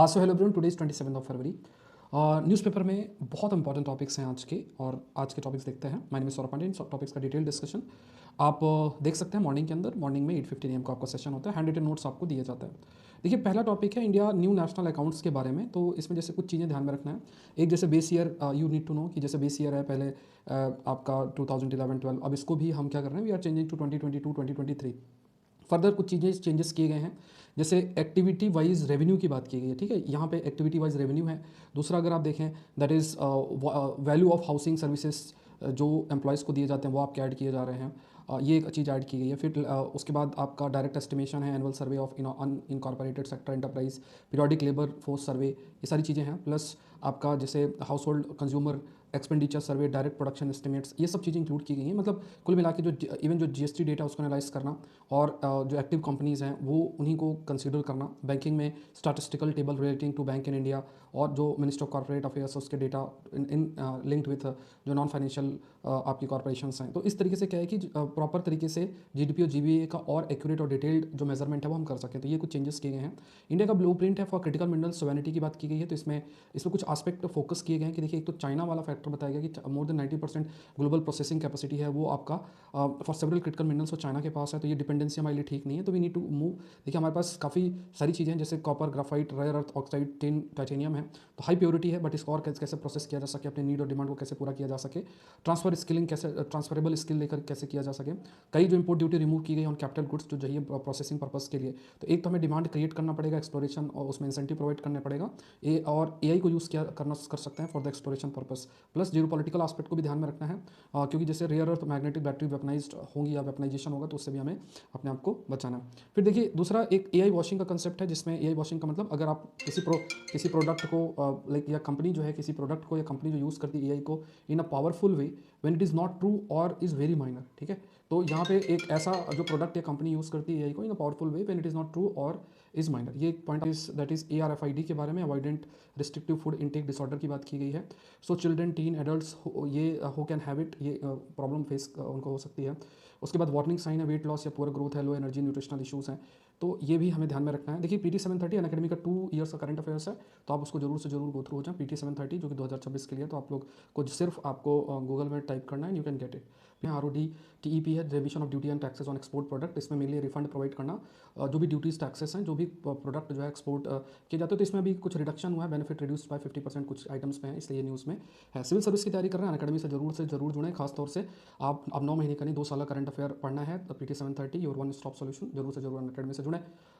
So hello everyone, today is 27 of February. Newspaper में बहुत important topics हैं आज के, और आज के टॉपिक्स देखते हैं। My name is Saurabh Pandey. इन सब टॉपिक्स का डिटेल डिस्कशन आप देख सकते हैं मॉर्निंग के अंदर। मॉर्निंग में 8:15 AM को आपका सेशन होता है, हैंड रिटन नोट्स आपको दिए जाते हैं। देखिए, पहला टॉपिक है इंडिया न्यू नेशनल अकाउंट्स के बारे में। तो इसमें जैसे कुछ चीज़ें ध्यान में रखना है। एक जैसे base year you need to know कि जैसे बेस ईयर है पहले आपका 2011-12, अब इसको भी हम क्या कर रहे हैं, we are changing to 2022-2023। Further कुछ चीज़ें चेंजेस किए गए हैं। जैसे एक्टिविटी वाइज रेवेन्यू की बात की गई है, ठीक है। यहाँ पे एक्टिविटी वाइज रेवेन्यू है। दूसरा अगर आप देखें, that is value of housing services जो एम्प्लॉयज़ को दिए जाते हैं वो आपके ऐड किए जा रहे हैं। ये एक चीज़ ऐड की गई है। फिर उसके बाद आपका डायरेक्ट एस्टिमेशन है, annual survey of an incorporated sector enterprise, periodic labour force survey, ये सारी चीज़ें हैं। प्लस आपका जैसे हाउस होल्ड कंज्यूमर एक्सपेंडिचर सर्वे, डायरेक्ट प्रोडक्शन एस्टिमेट्स, ये सब चीज़ें इंक्लूड की गई हैं। मतलब कुल मिला के जो इवन जो जीएसटी डेटा उसको एनालाइज करना, और जो एक्टिव कंपनीज़ हैं वो उन्हीं को कंसीडर करना। बैंकिंग में statistical table relating to bank in India, और जो मिनिस्टर ऑफ कॉर्पोरेट अफेयर्स उसके डेटा इन लिंक्ड विथ जो नॉन फाइनेंशियल आपकी कॉर्पोरेशंस हैं। तो इस तरीके से क्या है कि प्रॉपर तरीके से जीडीपी और जीबीए का और एक्यूरेट और डिटेल्ड जो मेजरमेंट है वो हम कर सकें। तो ये कुछ चेंजेस किए गए हैं। इंडिया का ब्लूप्रिंट है फॉर क्रिटिकल मिनरल सोवेनिटी की बात की गई है। तो इसमें कुछ आस्पेक्ट फोकस किए गए हैं कि देखिए, एक तो चाइना वाला फैक्टर बताया गया कि more than 90% global processing capacity है वो आपका फॉर सेवरल क्रिटिकल मिनरल्स और चाइना के पास है। तो ये डिपेंडेंसी हमारे लिए ठीक नहीं है। तो वी नीड टू मूव। देखिए, हमारे पास काफ़ी सारी चीज़ें हैं, जैसे copper, graphite, rare earth oxide, tin, titanium है। तो हाई प्योरिटी है, बट इसको और कैसे प्रोसेस किया जा सके, अपने नीड और डिमांड को कैसे पूरा किया जा सके। ट्रांसफर स्किलिंग कैसे, ट्रांसफरेबल स्किल लेकर कैसे किया जा सके। कई जो इंपोर्ट ड्यूटी रिमूव की गई ऑन कैपिटल गुड्स जो चाहिए प्रोसेसिंग पर्पस के लिए। तो एक तो हमें डिमांड क्रिएट करना पड़ेगा एक्सप्लोरेशन, और उसमें इंसेंटिव प्रोवाइड करना पड़ेगा। और एआई को यूज़ किया करना कर सकते हैं for the exploration purpose. Plus zero political aspect को भी ध्यान में रखना है, क्योंकि जैसे rare earth magnetic battery weaponized होंगी या वेपनाइजेशन होगा, तो उससे भी हमें अपने आप को बचाना है। फिर देखिए, दूसरा एक एआई वॉशिंग का कंसेप्ट है, जिसमें एआई वॉशिंग का मतलब, अगर आप किसी प्रोडक्ट को लाइक, या कंपनी जो है किसी प्रोडक्ट को, या कंपनी जो यूज़ करती है एआई को in a powerful way, when it is not true और इज़ वेरी माइनर, ठीक है। तो यहाँ पे एक ऐसा जो प्रोडक्ट या कंपनी यूज़ करती है एआई को in a powerful way when it is not true और इज़ माइनर, ये एक point is that is ARFID के बारे में, avoidant restrictive food intake disorder की बात की गई है। सो चिल्ड्रन, टीन, एडल्ट्स ये हु कैन हैव इट, ये प्रॉब्लम फेस उनको हो सकती है। उसके बाद वार्निंग साइन है, वेट लॉस या पुअर ग्रोथ है, लो एनर्जी, न्यूट्रिशनल इशूज़ हैं। तो ये भी हमें ध्यान में रखना है। देखिए, PT 730 अनअकैडमी का 2 ईयर्स का करंट अफेयर्स है, तो आप उसको जरूर से जरूर गो थ्रू हो जाए। PT 730 जो कि 2026 के लिए, तो आप लोग को सिर्फ आपको गूगल में टाइप करना है, you can get it. ROD TEP है, revision of duty and taxes on export product. इसमें मेनली रिफंड प्रोवाइड करना, जो भी ड्यूटीज टैक्सेस हैं, जो भी प्रोडक्ट जो है एक्सपोर्ट किए जाते हैं। तो इसमें भी कुछ रिडक्शन हुआ है, बेनिफिट रिड्यूस्ड बाय 50% कुछ आइटम्स में है, इसलिए न्यूज़ में है। सिविल सर्विस की तैयारी कर रहे हैं, अनअकैडमी से जरूर जुड़ें। खासतौर से आप अब 9 महीने का नहीं, 2 साल का करंट अफेयर पढ़ना है, तो PT 730 your one stop solution, जरूर से जरूर अनअकैडमी से जुड़ें।